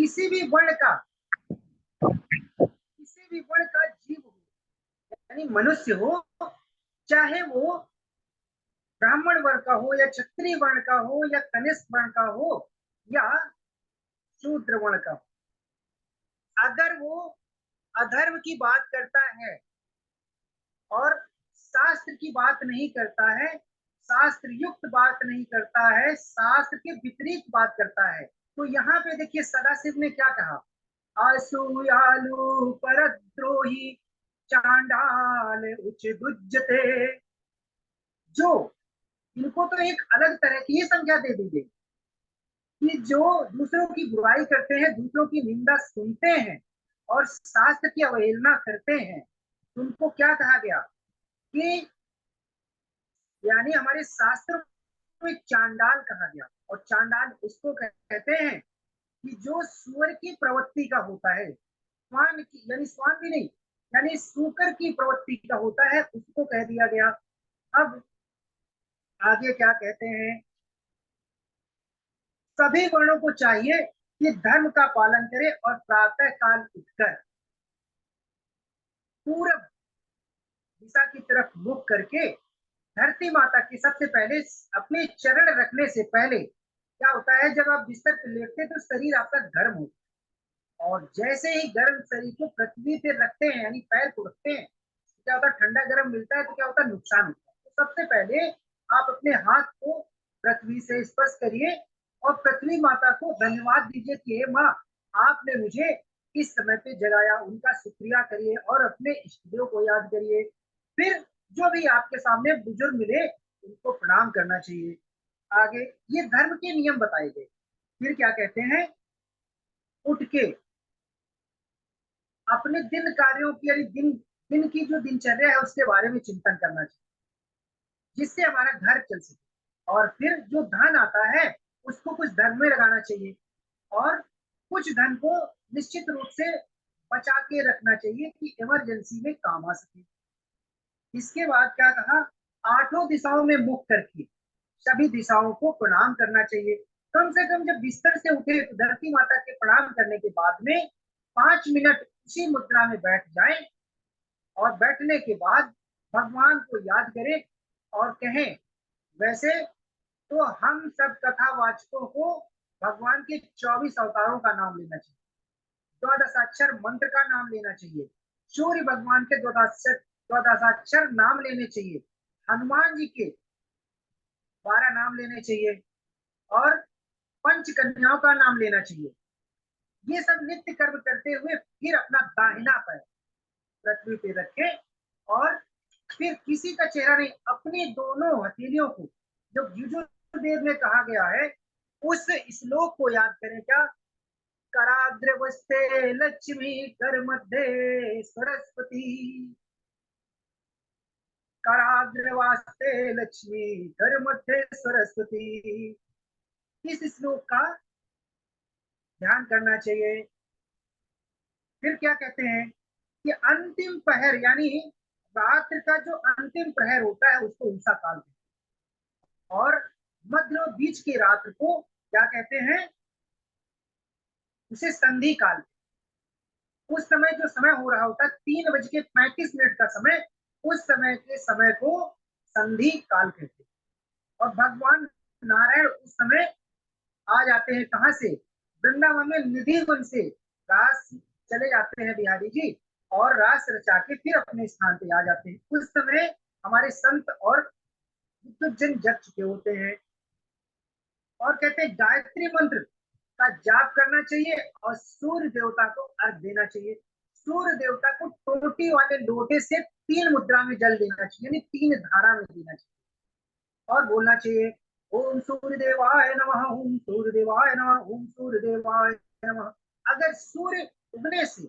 किसी भी वर्ण का जीव हो, यानी मनुष्य हो, चाहे वो ब्राह्मण वर्ण का हो या क्षत्रिय वर्ण का हो या कनिष्ठ वर्ण का हो या शूद्र वर्ण का हो, अगर वो अधर्म की बात करता है और शास्त्र की बात नहीं करता है, शास्त्र युक्त बात नहीं करता है, शास्त्र के विपरीत बात करता है, तो यहाँ पे देखिए सदाशिव ने क्या कहा, असूयालु परद्रोही चांडाल उच्च दुज्जते। जो इनको तो एक अलग तरह की संज्ञा दे दी गई कि जो दूसरों की बुराई करते हैं, दूसरों की निंदा सुनते हैं और शास्त्र की अवहेलना करते हैं, उनको क्या कहा गया कि यानी हमारे शास्त्र को एक चांडाल कहा गया। और चांडाल उसको कहते हैं कि जो सुअर की प्रवृत्ति का होता है, स्वान की यानी स्वान भी नहीं, यानी सूकर की प्रवृत्ति का होता है, उसको कह दिया गया। अब आगे क्या कहते हैं, सभी वर्णों को चाहिए कि धर्म का पालन करे और प्रातः काल उठकर पूरब दिशा की तरफ मुख करके धरती माता की सबसे पहले अपने चरण रखने से पहले क्या होता है, जब आप बिस्तर पर लेटते तो शरीर आपका गर्म होता है, और जैसे ही गर्म शरीर को पृथ्वी पे रखते हैं यानी पैर को रखते हैं, क्या होता है, ठंडा गर्म मिलता है तो क्या होता है, नुकसान होता है। तो सबसे पहले आप अपने हाथ को पृथ्वी से स्पर्श करिए और पृथ्वी माता को धन्यवाद दीजिए कि हे माँ, आपने मुझे इस समय पे जगाया, उनका शुक्रिया करिए और अपने इष्टदेव को याद करिए। फिर जो भी आपके सामने बुजुर्ग मिले उनको प्रणाम करना चाहिए। आगे ये धर्म के नियम बताए गए। फिर क्या कहते हैं, उठ के अपने दिन कार्यों की यानी दिन की जो दिनचर्या है उसके बारे में चिंतन करना चाहिए, जिससे हमारा घर चल सके। और फिर जो धन आता है उसको कुछ धर्म में लगाना चाहिए और कुछ धन को निश्चित रूप से बचा के रखना चाहिए कि इमरजेंसी में काम आ सके। इसके बाद क्या कहा, आठों दिशाओं में मुख करके सभी दिशाओं को प्रणाम करना चाहिए। कम से कम जब बिस्तर से उठे तो धरती माता के प्रणाम करने के बाद में 5 मिनट उसी मुद्रा में बैठ जाएं और बैठने के बाद भगवान को याद करें और कहें, वैसे तो हम सब कथावाचकों को भगवान के 24 अवतारों का नाम लेना चाहिए, 12 मंत्र का नाम लेना चाहिए, सूर्य भगवान के 12 नाम लेने चाहिए, हनुमान जी के 12 नाम लेने चाहिए और पंच कन्याओं का नाम लेना चाहिए। ये सब नित्य कर्म करते हुए फिर अपना दाहिना पैर पृथ्वी पे रखे और फिर किसी का चेहरा नहीं, अपनी दोनों हथेलियों को जो युजुर्वेद में कहा गया है उस श्लोक को याद करें। क्या, कराग्रवस्ते लक्ष्मी कर मध्य सरस्वती, कराग्रवास्ते लक्ष्मी कर मध्य सरस्वती। इस श्लोक का ध्यान करना चाहिए। फिर क्या कहते हैं कि अंतिम पहर यानी रात्र का जो अंतिम प्रहर होता है उसको उषा काल कहते हैं और मध्य बीच की रात्र को क्या कहते हैं, उसे संधि काल। उस समय जो समय हो रहा होता है 3:35 का समय, उस समय के समय को संधि काल कहते हैं। और भगवान नारायण उस समय आ जाते हैं, कहाँ से, वृंदावन में निधि वन से रास चले जाते हैं बिहारी जी, और रास रचा के फिर अपने स्थान पे आ जाते हैं। उस समय हमारे संत और जन जग चुके होते हैं। और कहते हैं गायत्री मंत्र का जाप करना चाहिए और सूर्य देवता को अर्घ देना चाहिए। सूर्य देवता को टोटी वाले लोटे से 3 मुद्रा में जल देना चाहिए, यानी 3 धारा में देना चाहिए और बोलना चाहिए, ओम सूर्य देवाय नमः, ओम सूर्य देवाय नमः, ओम सूर्य देवाय नमः। अगर सूर्य उगने से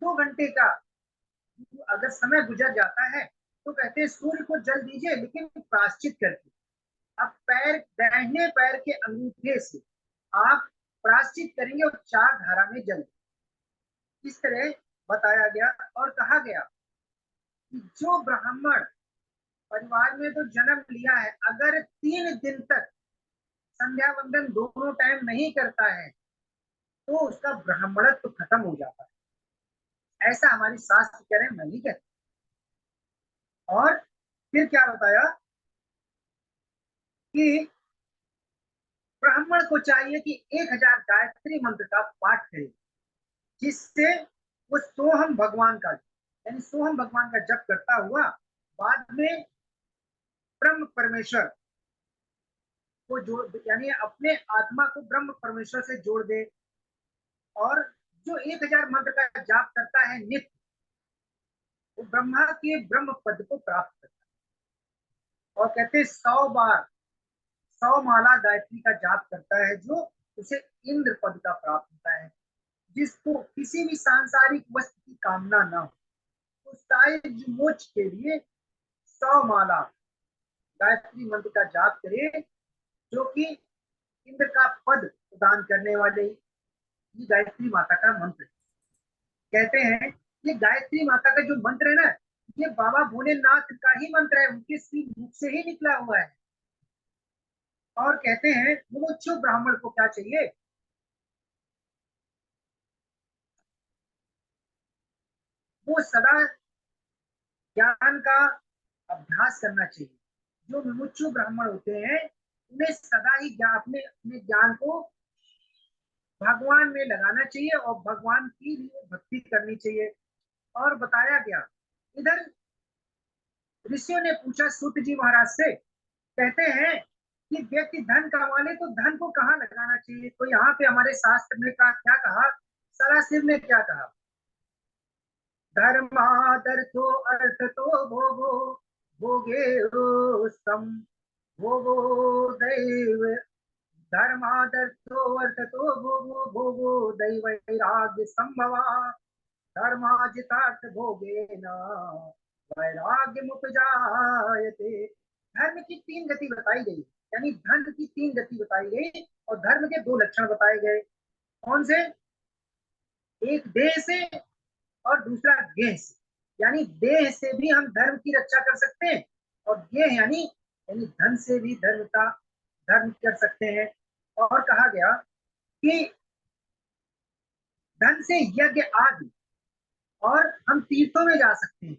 2 घंटे का अगर समय गुजर जाता है तो कहते हैं सूर्य को जल दीजिए, लेकिन प्राश्चित करके। अब दाहिने पैर के अंगूठे से आप प्राश्चित करेंगे और 4 धारा में जल, इस तरह बताया गया। और कहा गया कि जो ब्राह्मण परिवार में तो जन्म लिया है, अगर 3 दिन तक संध्या वंदन दोनों टाइम नहीं करता है तो उसका ब्राह्मणत्व खत्म हो जाता है। ऐसा हमारी शास्त्र कह रहे हैं, मैं नहीं कहता। और फिर क्या बताया कि ब्राह्मण को चाहिए कि 1000 गायत्री मंत्र का पाठ करे, जिससे वो सोहम भगवान का, यानी सोहम भगवान का जप करता हुआ बाद में ब्रह्म परमेश्वर को जोड़, यानी अपने आत्मा को ब्रह्म परमेश्वर से जोड़ दे। और जो 1000 मंत्र का जाप करता है नित्य, वो ब्रह्मा के ब्रह्म पद को प्राप्त करता है। और कहते हैं 100 बार, 100 माला गायत्री का जाप करता है जो उसे इंद्र पद का प्राप्त होता है। जिसको किसी भी सांसारिक वस्तु की कामना न हो, तो साइज मोक्ष के लिए 100 माला गायत्री मंत्र का जाप करे, जो कि इंद्र का पद प्रदान करने वाले ये गायत्री माता का मंत्र है। कहते हैं ये गायत्री माता का जो मंत्र है ना, ये बाबा भोलेनाथ का ही मंत्र है, उनके श्री मुख से ही निकला हुआ है। और कहते हैं मुमुक्षु ब्राह्मण को क्या चाहिए, वो सदा ज्ञान का अभ्यास करना चाहिए। जो मुमुक्षु ब्राह्मण होते हैं, उन्हें सदा ही अपने अपने ज्ञान को भगवान में लगाना चाहिए और भगवान की लिए भक्ति करनी चाहिए। और बताया गया, इधर ऋषियों ने पूछा सूत जी महाराज से, कहते हैं कि व्यक्ति धन कमा ले तो धन को कहाँ लगाना चाहिए। तो यहाँ पे हमारे शास्त्र में क्या कहा, सराशिव ने क्या कहा, धर्मादर्थो अर्थतो भोगो भोगे सम भोगो दैव, धर्मादर्थो अर्थतो भोगो भोगो दैवैराग्य संभवा, धर्माजितार्थ भोगे न वैराग्य मुपजायते। धर्म की 3 गति बताई गई, यानी धन की 3 गति बताई गई, और धर्म के 2 लक्षण बताए गए। कौन से, एक देह से और दूसरा गेह से। यानी देह से भी हम धर्म की रक्षा कर सकते हैं, और गेह यानी यानी धन से भी धर्म कर सकते हैं। और कहा गया कि धन से यज्ञ आदि, और हम तीर्थों में जा सकते हैं।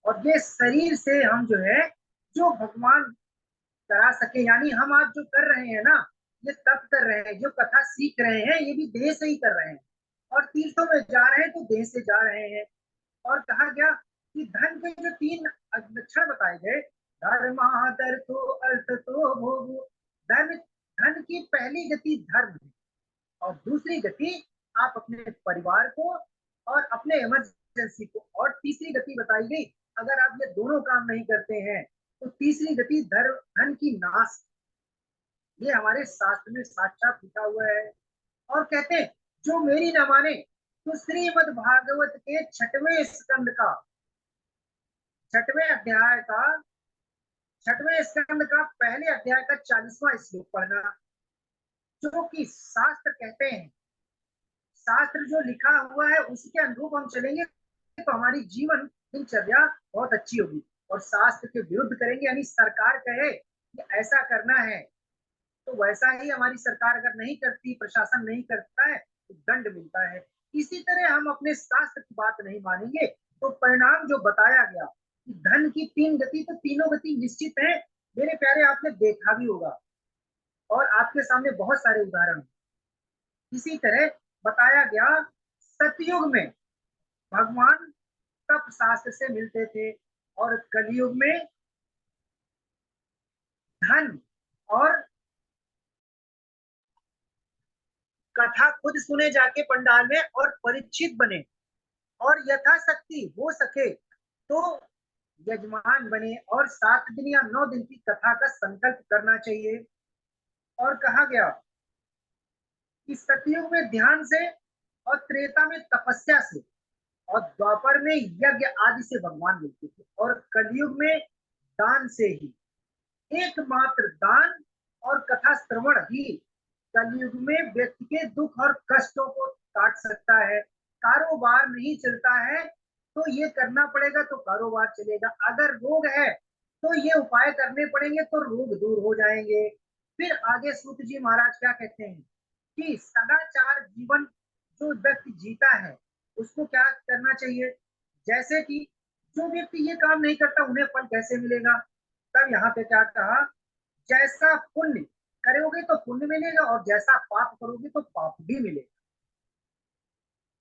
और ये शरीर से हम जो है, जो भगवान करा सके, यानी हम आज जो कर रहे हैं ना, ये तप कर रहे हैं, जो कथा सीख रहे हैं, ये भी देह से ही कर रहे हैं। और तीर्थों में जा रहे हैं तो देह से जा रहे हैं। और कहा गया कि धन के जो 3 लक्षण बताए गए, धर्मादर्थो अर्थतो भोगो, धन धन की पहली गति धर्म है, और दूसरी गति आप अपने परिवार को और अपने इमरजेंसी को, और तीसरी गति बताई गई, अगर आप ये दोनों काम नहीं करते हैं तो तीसरी गति धन की नाश। ये हमारे शास्त्र में साक्षात लिखा हुआ है। और कहते हैं जो मेरी न माने, तो श्रीमद् भागवत के 6वें स्कंद का, 6वें अध्याय का, 6वें स्कंद का पहले अध्याय का 40वां श्लोक पढ़ना। जो कि शास्त्र कहते हैं, शास्त्र जो लिखा हुआ है उसके अनुरूप हम चलेंगे तो हमारी जीवन दिनचर्या बहुत अच्छी होगी। और शास्त्र के विरुद्ध करेंगे, यानी सरकार कहे कि ऐसा करना है, तो वैसा ही हमारी सरकार अगर नहीं करती, प्रशासन नहीं करता है, तो दंड मिलता है। इसी तरह हम अपने शास्त्र की बात नहीं मानेंगे, तो परिणाम जो बताया गया कि धन की 3 गति, तो तीनों गति निश्चित है। मेरे प्यारे, आपने देखा भी होगा, और आपके सामने बहुत सारे उदाहरण। इसी तरह बताया गया, सतयुग में भगवान तप शास्त्र से मिलते थे, और कलयुग में धन और कथा खुद सुने जाके पंडाल में, और परीक्षित बने, और यथाशक्ति हो सके तो यजमान बने, और 7 दिन या 9 दिन की कथा का संकल्प करना चाहिए। और कहा गया कि सतयुग में ध्यान से, और त्रेता में तपस्या से, और द्वापर में यज्ञ आदि से भगवान मिलते थे, और कलयुग में दान से ही। एकमात्र दान और कथा श्रवण ही कलयुग में व्यक्ति के दुख और कष्टों को काट सकता है। कारोबार नहीं चलता है तो ये करना पड़ेगा तो कारोबार चलेगा। अगर रोग है तो ये उपाय करने पड़ेंगे तो रोग दूर हो जाएंगे। फिर आगे सूत जी महाराज क्या कहते हैं कि सदाचार जीवन जो व्यक्ति जीता है उसको क्या करना चाहिए, जैसे कि जो व्यक्ति ये काम नहीं करता उन्हें फल कैसे मिलेगा। तब यहाँ पे क्या कहा, जैसा पुण्य करोगे तो पुण्य मिलेगा और जैसा पाप करोगे तो पाप भी मिलेगा,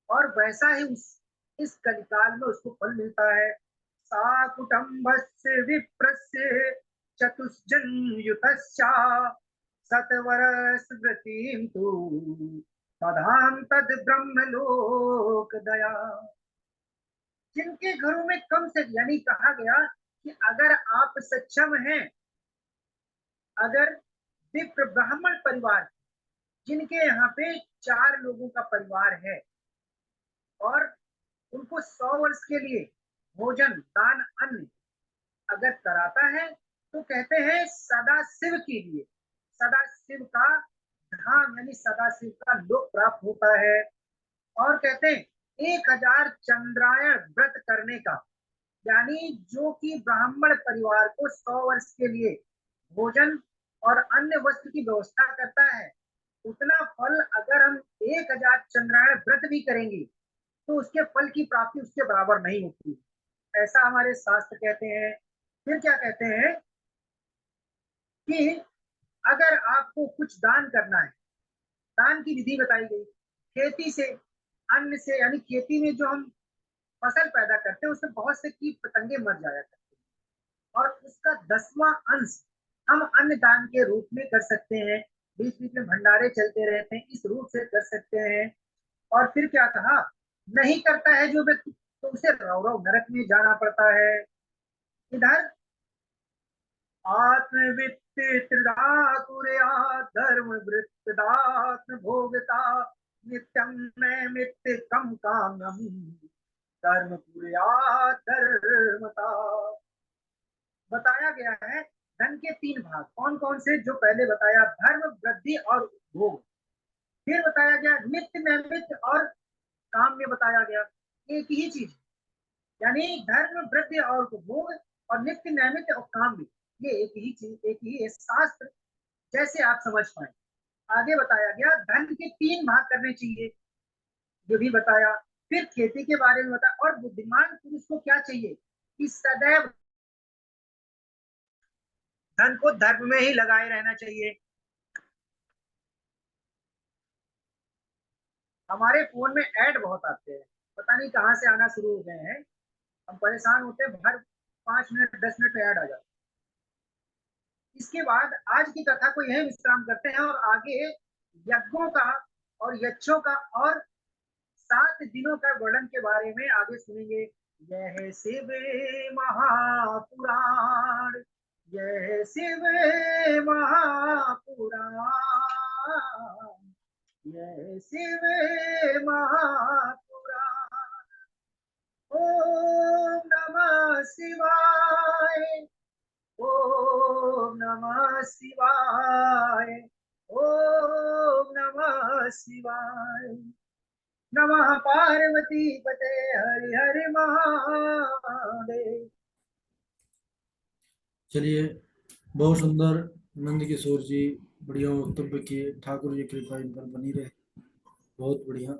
और वैसा ही इस कलिकाल में उसको फल मिलता है। सा कुटुम्बस्य विप्रस्य चतुष्जन्युतश्च सतवरस्मृतिं तु दधाम तद ब्रह्मलोक दया। जिनके घरों में कम से, यानी कहा गया कि अगर आप सक्षम हैं, अगर विप्र ब्राह्मण परिवार जिनके यहाँ पे 4 लोगों का परिवार है और उनको 100 वर्ष के लिए भोजन दान अन्न अगर कराता है तो कहते हैं सदा शिव के लिए, सदा शिव का धाम यानी सदा शिव का लोक प्राप्त होता है। और कहते हैं 1000 चंद्रायण व्रत करने का, यानी जो कि ब्राह्मण परिवार को 100 वर्ष के लिए भोजन और अन्य वस्त्र की व्यवस्था करता है, उतना फल अगर हम 1000 चंद्रायण व्रत भी करेंगे तो उसके फल की प्राप्ति उसके बराबर नहीं होती, ऐसा हमारे शास्त्र कहते हैं। फिर क्या कहते हैं कि अगर आपको कुछ दान करना है, दान की विधि बताई गई, खेती से अन्न से, यानी खेती में जो हम फसल पैदा करते हैं उसमें बहुत से कीट पतंगे मर जाया करते हैं, और उसका 10वां अंश हम अन्न दान के रूप में कर सकते हैं। बीच बीच में भंडारे चलते रहते हैं, इस रूप से कर सकते हैं। और फिर क्या कहा, नहीं करता है जो व्यक्ति तो उसे रौ रौ नरक में जाना पड़ता है। इधर आत्मवित्त त्रिधातुरया धर्म वृत्तदात्म भोगता नित्यं नैमित्त कम कामम धर्म पुरया धर्मता। बताया गया है धन के 3 भाग, कौन कौन से, जो पहले बताया धर्म वृद्धि और भोग, फिर बताया गया नित्य नैमित्त और काम में बताया गया, एक ही चीज, यानी धर्म वृद्धि और भोग और नित्य नैमित्त और काम में, ये एक ही चीज, एक ही है शास्त्र, जैसे आप समझ पाए। आगे बताया गया धन के 3 भाग करने चाहिए, ये भी बताया। फिर खेती के बारे में बताया, और बुद्धिमान पुरुष को क्या चाहिए कि सदैव धन को धर्म में ही लगाए रहना चाहिए। हमारे फोन में ऐड बहुत आते हैं, पता नहीं कहाँ से आना शुरू हो गए हैं, हम परेशान होते हैं, हर 5 मिनट 10 मिनट में ऐड आ जाता है। इसके बाद आज की कथा को यही विश्राम करते हैं और आगे यज्ञों का और यक्षों का और 7 दिनों का वर्णन के बारे में आगे सुनेंगे। यह शिव महापुराण, यह शिव महापुराण, यह शिव महापुराण। ओम नमः शिवाय, ओम नमः शिवाय, ओम नमः शिवाय। नमः पार्वती पते हरि हरि महादेव। चलिए, बहुत सुंदर नंद किशोर जी बढ़िया वक्तव्य किए, ठाकुर जी कृपा इन पर बनी रहे, बहुत बढ़िया।